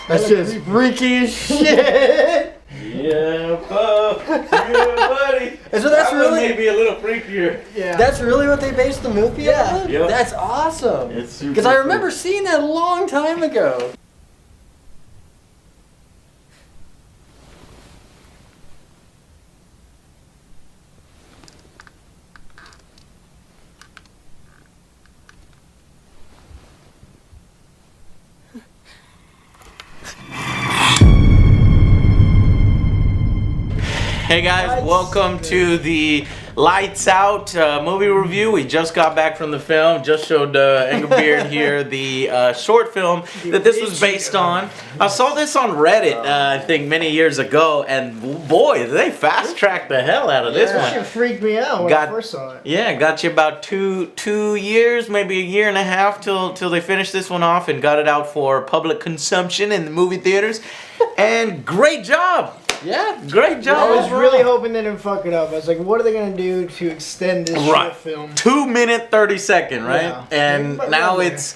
That's just freaky as shit. Yeah, buddy. And so that's really maybe a little freakier. Yeah. That's really what they based the movie on? Yep. That's awesome. It's super Because I remember seeing that a long time ago. Hey guys, welcome to the Lights Out movie review. We just got back from the film. Just showed Angerbeard here the short film that this was based on. I saw this on Reddit, I think, many years ago, and boy, they fast-tracked the hell out of this That shit one. freaked me out when I first saw it. Yeah, got you about two years, maybe a year and a half till they finished this one off and got it out for public consumption in the movie theaters. And great job! Yeah. Great job. I was really hoping they didn't fuck it up. I was like, what are they going to do to extend this short film? 2 minute 30-second, right? Yeah. And now it's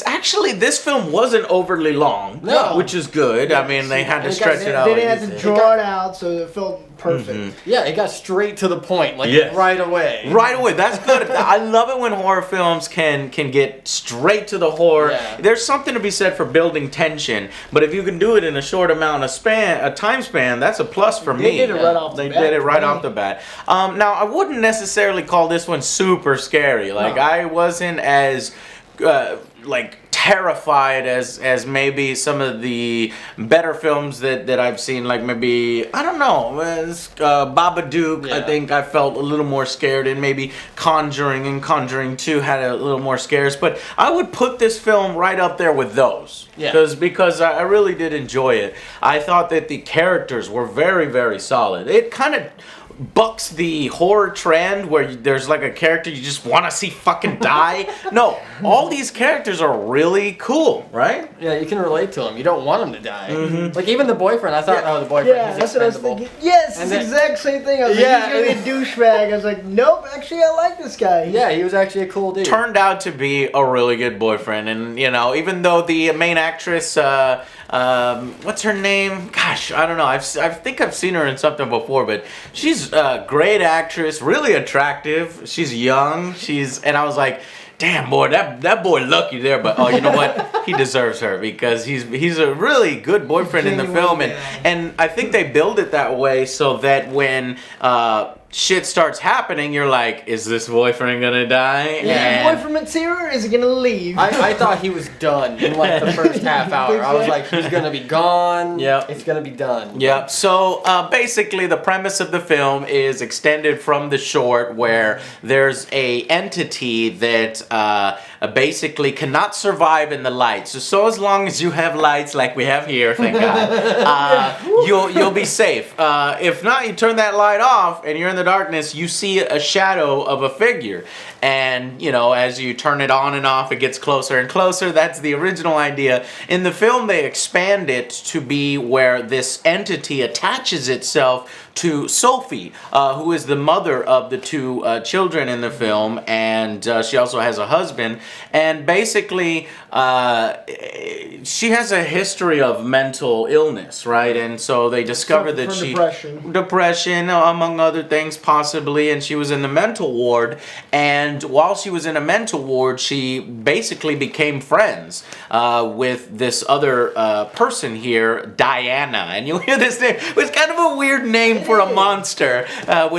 actually, this film wasn't overly long, No. which is good. I mean, they had to stretch it out. They like didn't you have to said. draw it out, so it felt perfect. Yeah, it got straight to the point, like Yes. right away. Right away, that's good. I love it when horror films can get straight to the horror. Yeah. There's something to be said for building tension, but if you can do it in a short amount of time span, that's a plus for me. They did it right off the They bat. did it right off the bat. Now, I wouldn't necessarily call this one super scary. Like, I wasn't as like terrified as maybe some of the better films that I've seen, like maybe, I don't know, Babadook. Yeah. I think I felt a little more scared, and maybe Conjuring and Conjuring 2 had a little more scares, but I would put this film right up there with those. Yeah. Because I really did enjoy it. I thought that the characters were very, very solid. It kind of bucks the horror trend where there's like a character you just want to see fucking die. No, all these characters are really cool, right? Yeah, you can relate to him. You don't want him to die. Like even the boyfriend, I thought, oh, the boyfriend, Yeah, he's that's what I was expendable. thinking. Yes, And it's the then- exact same thing. I was Yeah, like, he's going to be a douchebag. I was like, nope, actually, I like this guy. Yeah, he was actually a cool dude. Turned out to be a really good boyfriend, and you know, even though the main actress, what's her name? Gosh, I don't know. I think I've seen her in something before, but she's a great actress, really attractive. She's young. And I was like, damn boy, that boy lucky there. But oh, you know what? He deserves her because he's a really good boyfriend in the film, and I think they build it that way so that when shit starts happening, you're like, is this boyfriend gonna die? Is the boyfriend material, or is he going to leave? I thought he was done in like the first half hour. I was like, he's gonna be gone. Yeah. It's gonna be done. Yeah, so basically the premise of the film is extended from the short, where there's a entity that basically cannot survive in the lights. So as long as you have lights like we have here, thank God, you'll be safe. If not, you turn that light off and you're in the darkness, you see a shadow of a figure. And, you know, as you turn it on and off, it gets closer and closer. That's the original idea. In the film, they expand it to be where this entity attaches itself to Sophie, who is the mother of the two children in the film, and she also has a husband. And basically, she has a history of mental illness, right? And so they discovered that she... Depression, among other things, possibly, and she was in the mental ward. And while she was in a mental ward, she basically became friends with this other person here, Diana. And you'll hear this name. It's kind of a weird name for a monster.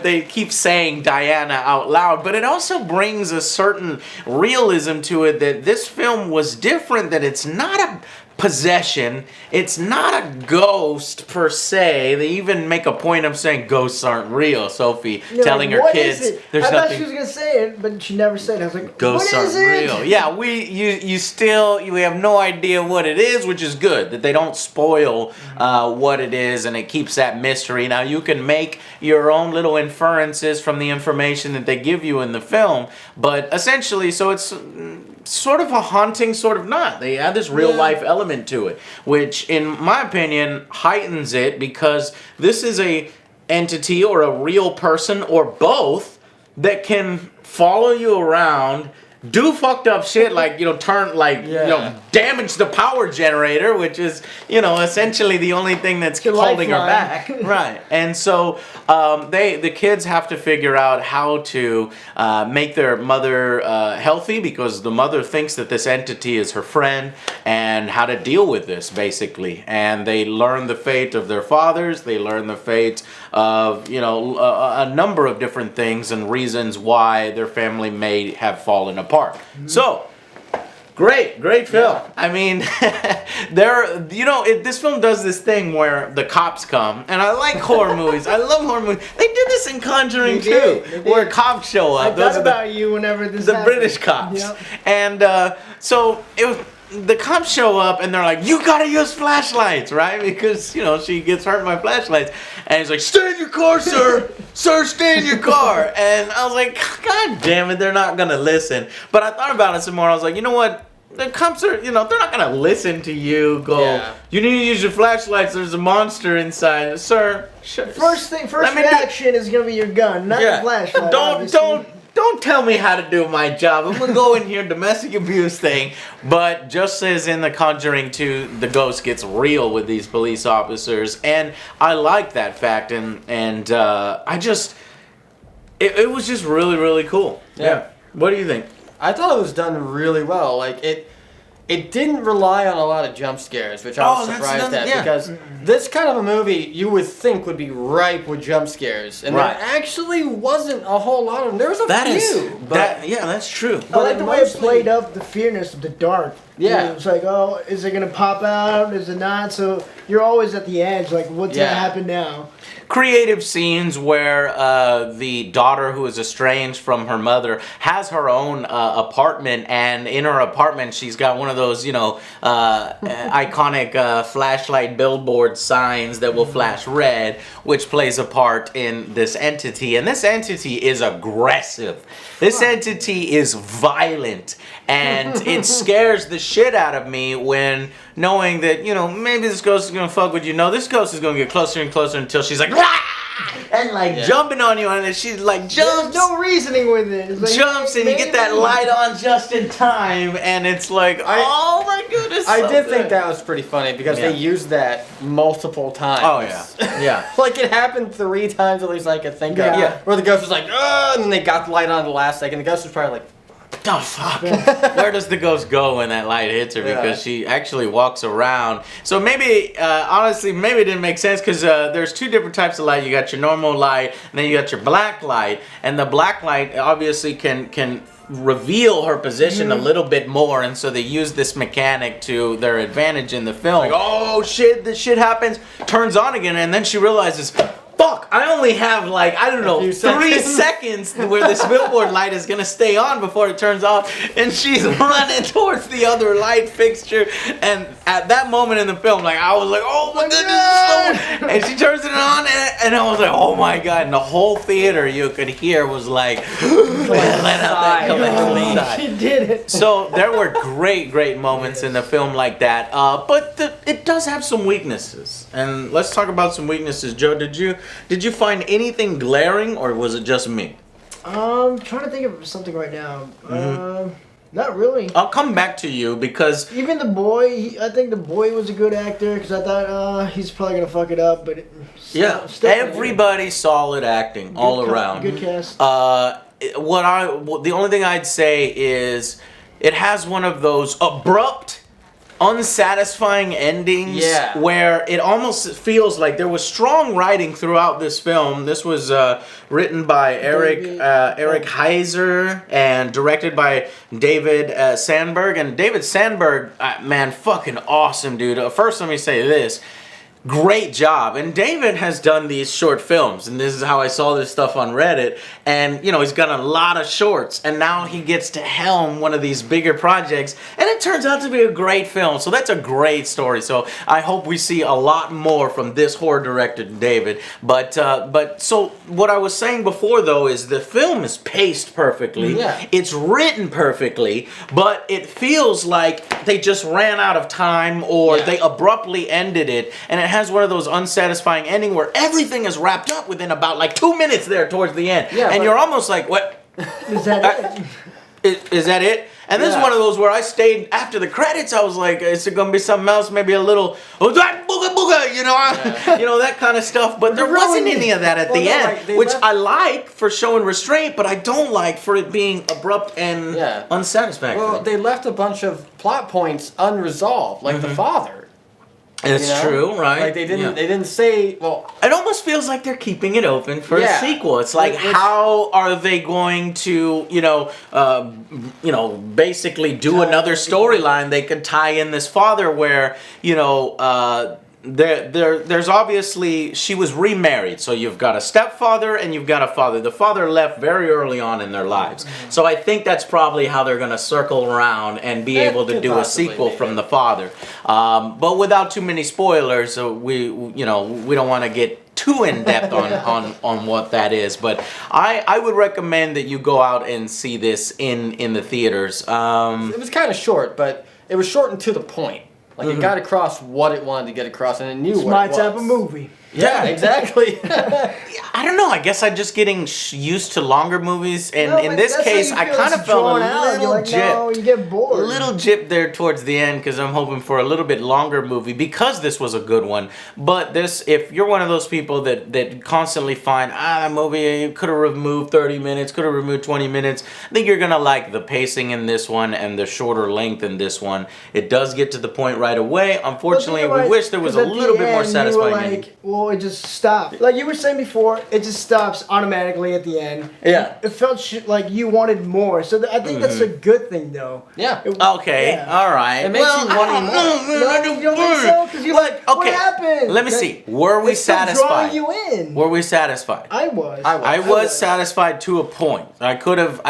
They keep saying Diana out loud, but it also brings a certain realism to it that this film was different, that it's not a possession, it's not a ghost per se. They even make a point of saying ghosts aren't real. Sophie telling her kids there's I nothing. thought she was going to say it, but she never said it. I was like, Ghosts what is aren't it? real. Yeah, we have no idea what it is, which is good that they don't spoil what it is, and it keeps that mystery. Now you can make your own little inferences from the information that they give you in the film, but essentially, so it's sort of a haunting, sort of not. They add this real life element to it, which in my opinion heightens it, because this is a entity or a real person or both that can follow you around, do fucked up shit like, you know, turn like, you know, damage the power generator, which is, you know, essentially the only thing that's holding her back. Right. And so the kids have to figure out how to make their mother healthy, because the mother thinks that this entity is her friend, and how to deal with this, basically. And they learn the fate of their fathers. They learn the fate of, you know, a number of different things and reasons why their family may have fallen apart. So, great film. Yeah. I mean, this film does this thing where the cops come, and I like horror movies. I love horror movies. They did this in Conjuring too, where cops show up. I thought about you whenever this happened. British cops. Yep. And so the cops show up, and they're like, "You gotta use flashlights, right?" Because, you know, she gets hurt by flashlights. And he's like, "Stay in your car, sir. Sir, stay in your car." And I was like, God damn it, they're not gonna listen. But I thought about it some more. I was like, you know what? The cops are, you know, they're not gonna listen to you go, "You need to use your flashlights, there's a monster inside." Sir, first reaction is gonna be your gun, not the flashlight. Don't tell me how to do my job. I'm gonna go in here, domestic abuse thing. But just as in The Conjuring 2, the ghost gets real with these police officers, and I like that fact, and I just, it was just really, really cool. Yeah. What do you think? I thought it was done really well. Like, it didn't rely on a lot of jump scares, which I was surprised at, because this kind of a movie you would think would be ripe with jump scares, and there actually wasn't a whole lot of them. There was a few. That's true. I like the way it played up the fearness of the dark. Yeah. It was like, oh, is it going to pop out? Is it not? So you're always at the edge, like, what's going to happen now? Creative scenes where the daughter, who is estranged from her mother, has her own apartment, and in her apartment she's got one of those, you know, iconic flashlight billboard signs that will flash red, which plays a part in this entity. And this entity is aggressive. This entity is violent, and it scares the shit out of me when knowing that, you know, maybe this ghost is gonna fuck with you. No, this ghost is gonna get closer and closer until she's like, "Rah!" and like jumping on you, and then she like jumps. There's no reasoning with it. It's like, jumps, and you get that light on just in time, and it's like, oh my goodness. I did think that was pretty funny, because they used that multiple times. Oh yeah, yeah. Like, it happened 3 times at least I could think of. Yeah. Where the ghost was like, "Oh," and then they got the light on the last second. The ghost was probably like, "Oh fuck!" Where does the ghost go when that light hits her? Because she actually walks around. So maybe, honestly, maybe it didn't make sense, because there's 2 different types of light. You got your normal light, and then you got your black light. And the black light obviously can reveal her position a little bit more, and so they use this mechanic to their advantage in the film. Like, oh shit, this shit happens, turns on again, and then she realizes, fuck, I only have, like, I don't know, 3 seconds where this billboard light is gonna stay on before it turns off, and she's running towards the other light fixture. And at that moment in the film, like, I was like, oh my goodness, and she turns it on, and I was like, oh my god, and the whole theater, you could hear, was like, let out that collective sigh. She did it. So there were great moments in the film like that, but it does have some weaknesses, and let's talk about some weaknesses. Joe, did you find anything glaring, or was it just me? Trying to think of something right now. Not really. I'll come back to you, because even the boy, I think the boy was a good actor, because I thought he's probably gonna fuck it up, but still everybody solid acting all around. Good cast. The only thing I'd say is it has one of those abrupt, unsatisfying endings where it almost feels like there was strong writing throughout this film. This was written by Eric Heiser and directed by David Sandberg. And David Sandberg, man, fucking awesome dude. First, let me say this. Great job. And David has done these short films, and this is how I saw this stuff on Reddit. And, you know, he's got a lot of shorts, and now he gets to helm one of these bigger projects, and it turns out to be a great film. So that's a great story. So I hope we see a lot more from this horror director, David. But so what I was saying before, though, is the film is paced perfectly. Yeah. It's written perfectly, but it feels like they just ran out of time, or they abruptly ended it, and it has one of those unsatisfying ending where everything is wrapped up within about like 2 minutes there towards the end. Yeah, and you're almost like, what? Is that it? Is that it? And this is one of those where I stayed after the credits. I was like, is it gonna be something else? Maybe a little, that booga booga, you know, that kind of stuff. But there wasn't any of that at the end, which I like for showing restraint, but I don't like for it being abrupt and unsatisfactory. Well, they left a bunch of plot points unresolved, like the father. It's true, right? Like they didn't say. Well, it almost feels like they're keeping it open for a sequel. It's like, how are they going to, basically do another storyline? They could tie in this father, where there's obviously, she was remarried, so you've got a stepfather and you've got a father. The father left very early on in their lives, so I think that's probably how they're going to circle around and be able to do a sequel from the father. But without too many spoilers, we don't want to get too in depth on what that is. But I would recommend that you go out and see this in the theaters. It was kind of short, but it was short and to the point. Like, it got across what it wanted to get across, and it knew what it was. It's my type of movie. Yeah, exactly. I don't know. I guess I'm just getting used to longer movies, and in this case, I kind of felt a little jip. No, you get bored. A little jip there towards the end, because I'm hoping for a little bit longer movie, because this was a good one. But this, if you're one of those people that constantly find, that movie could have removed 30 minutes, could have removed 20 minutes, I think you're gonna like the pacing in this one and the shorter length in this one. It does get to the point right away. Unfortunately, we wish there was a little bit more satisfying. It just stopped. Like you were saying before, it just stops automatically at the end. Yeah. It felt like you wanted more. So I think that's a good thing, though. Yeah. Okay. Yeah. All right. It makes you want more. No, you don't think so? Because you're like, what happened? Let me see. Were we satisfied? Drawing you in. Were we satisfied? I was. I was satisfied to a point. I could have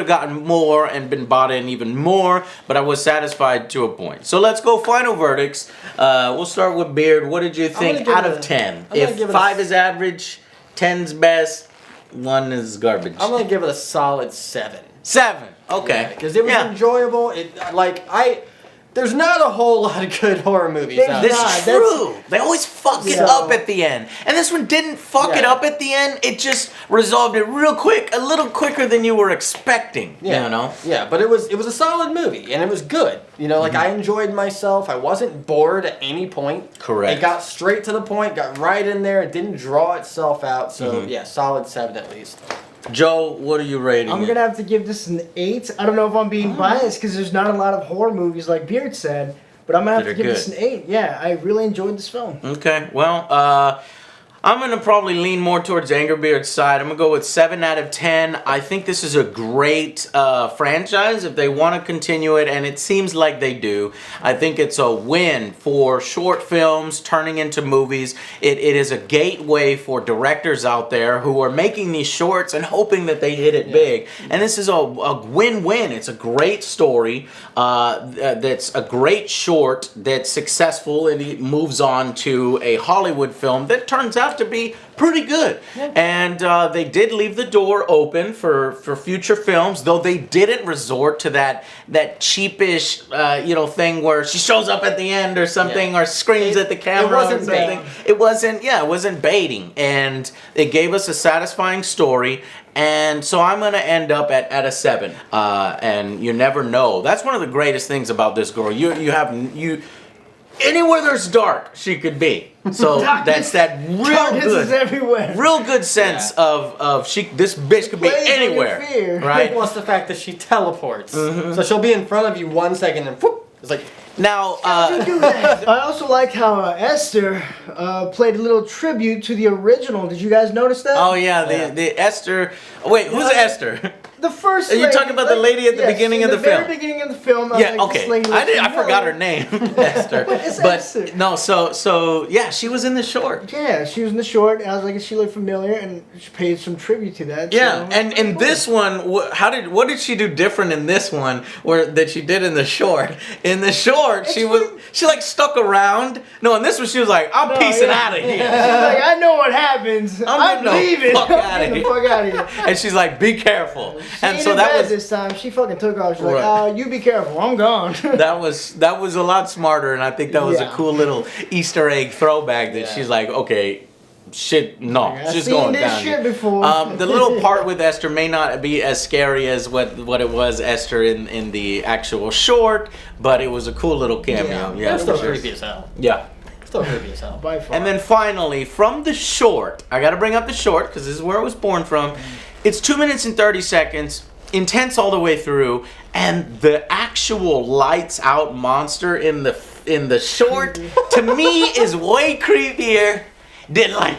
gotten more and been bought in even more, but I was satisfied to a point. So let's go final verdicts. We'll start with Beard. What did you think out of 10? If 5 is average, 10's best, 1 is garbage. I'm gonna give it a solid 7. 7. Okay. Because it was enjoyable. There's not a whole lot of good horror movies out there. This is true. They always fuck it up at the end. And this one didn't fuck it up at the end. It just resolved it real quick, a little quicker than you were expecting. Yeah. You know? Yeah, but it was a solid movie, and it was good. I enjoyed myself. I wasn't bored at any point. Correct. It got straight to the point, got right in there. It didn't draw itself out. So, solid 7 at least. Joe, what are you rating? I'm going to have to give this an 8. I don't know if I'm being biased because there's not a lot of horror movies like Beard said, but I'm going to have to give this an 8. Yeah, I really enjoyed this film. Okay, well, I'm going to probably lean more towards Angerbeard's side. I'm going to go with 7 out of 10. I think this is a great franchise if they want to continue it, and it seems like they do. I think it's a win for short films turning into movies. It is a gateway for directors out there who are making these shorts and hoping that they hit it big. And this is a win-win. It's a great story that's a great short that's successful, and it moves on to a Hollywood film that turns out to be pretty good. And they did leave the door open for future films, though they didn't resort to that cheapish thing where she shows up at the end or something, or screams at the camera or something. It wasn't baiting, and it gave us a satisfying story. And so I'm going to end up at a 7. And you never know. That's one of the greatest things about this girl. Anywhere there's dark, she could be. So that's that real good sense of this bitch could be anywhere, right? Plus the fact that she teleports, so she'll be in front of you 1 second and whoop, it's like. Now, I also liked how Esther played a little tribute to the original. Did you guys notice that? Oh yeah, the Esther. Wait, who's Esther? The first. Are you talking about the lady at the beginning of the film? Very beginning of the film. I forgot her name, Esther. Esther. No, so yeah, she was in the short. Yeah, she was in the short, and I was like, she looked familiar, and she paid some tribute to that. Yeah, and in this one, what did she do different in this one that she did in the short? In the short, she like stuck around. No, in this one, she was like, I'm peacing out of here. She's like, I know what happens. I'm leaving. Fuck out of here. And she's like, be careful. And so that was this time. She fucking took off. She's like, you be careful. I'm gone. that was a lot smarter, and I think that was a cool little Easter egg throwback that she's like, okay, shit, no, I've she's seen going this down. shit before. The little part with Esther may not be as scary as what it was Esther in the actual short, but it was a cool little cameo. Yeah, That's still creepy as hell. Yeah. Still creepy as hell. By far. And then finally, from the short, I got to bring up the short because this is where it was born from. It's 2 minutes and 30 seconds, intense all the way through, and the actual lights out monster in the short to me is way creepier than like,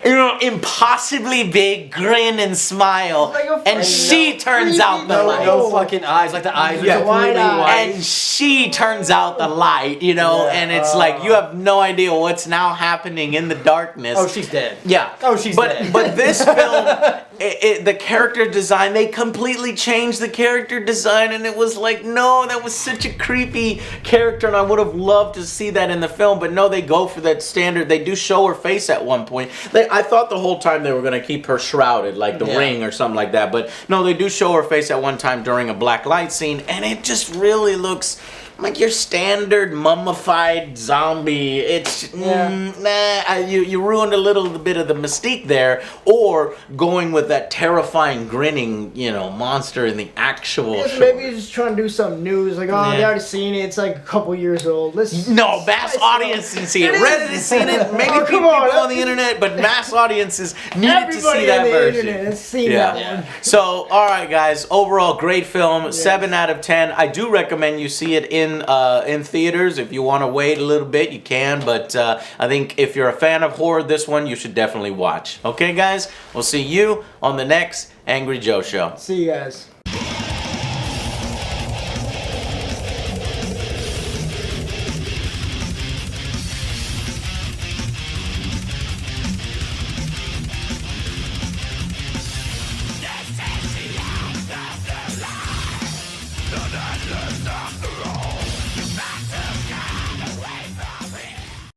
you know, impossibly big grin and smile, like and she turns out the light. No fucking eyes, like the eyes are completely white. And she turns out the light, you know, and it's like you have no idea what's now happening in the darkness. Oh, she's dead. Yeah. Oh, she's dead. But this film, the character design, they completely changed the character design, and it was like, no, that was such a creepy character, and I would have loved to see that in the film, but no, they go for that standard. They do show her face at one point. I thought the whole time they were going to keep her shrouded, like the Ring or something like that, but no, they do show her face at one time during a black light scene, and it just really looks like your standard mummified zombie. It's you ruined a little bit of the mystique there, or going with that terrifying grinning, you know, monster in the actual show. Maybe he's just trying to do something new. It's like, oh, they already seen it. It's like a couple years old. No, mass audiences see it. Reddit has seen it. Maybe people on the internet, but mass audiences needed to see that version. Internet has seen that one. So, all right, guys. Overall, great film. 7 out of 10. I do recommend you see it in theaters. If you want to wait a little bit, you can. But I think if you're a fan of horror, this one you should definitely watch. Okay, guys? We'll see you on the next Angry Joe Show. See you guys. The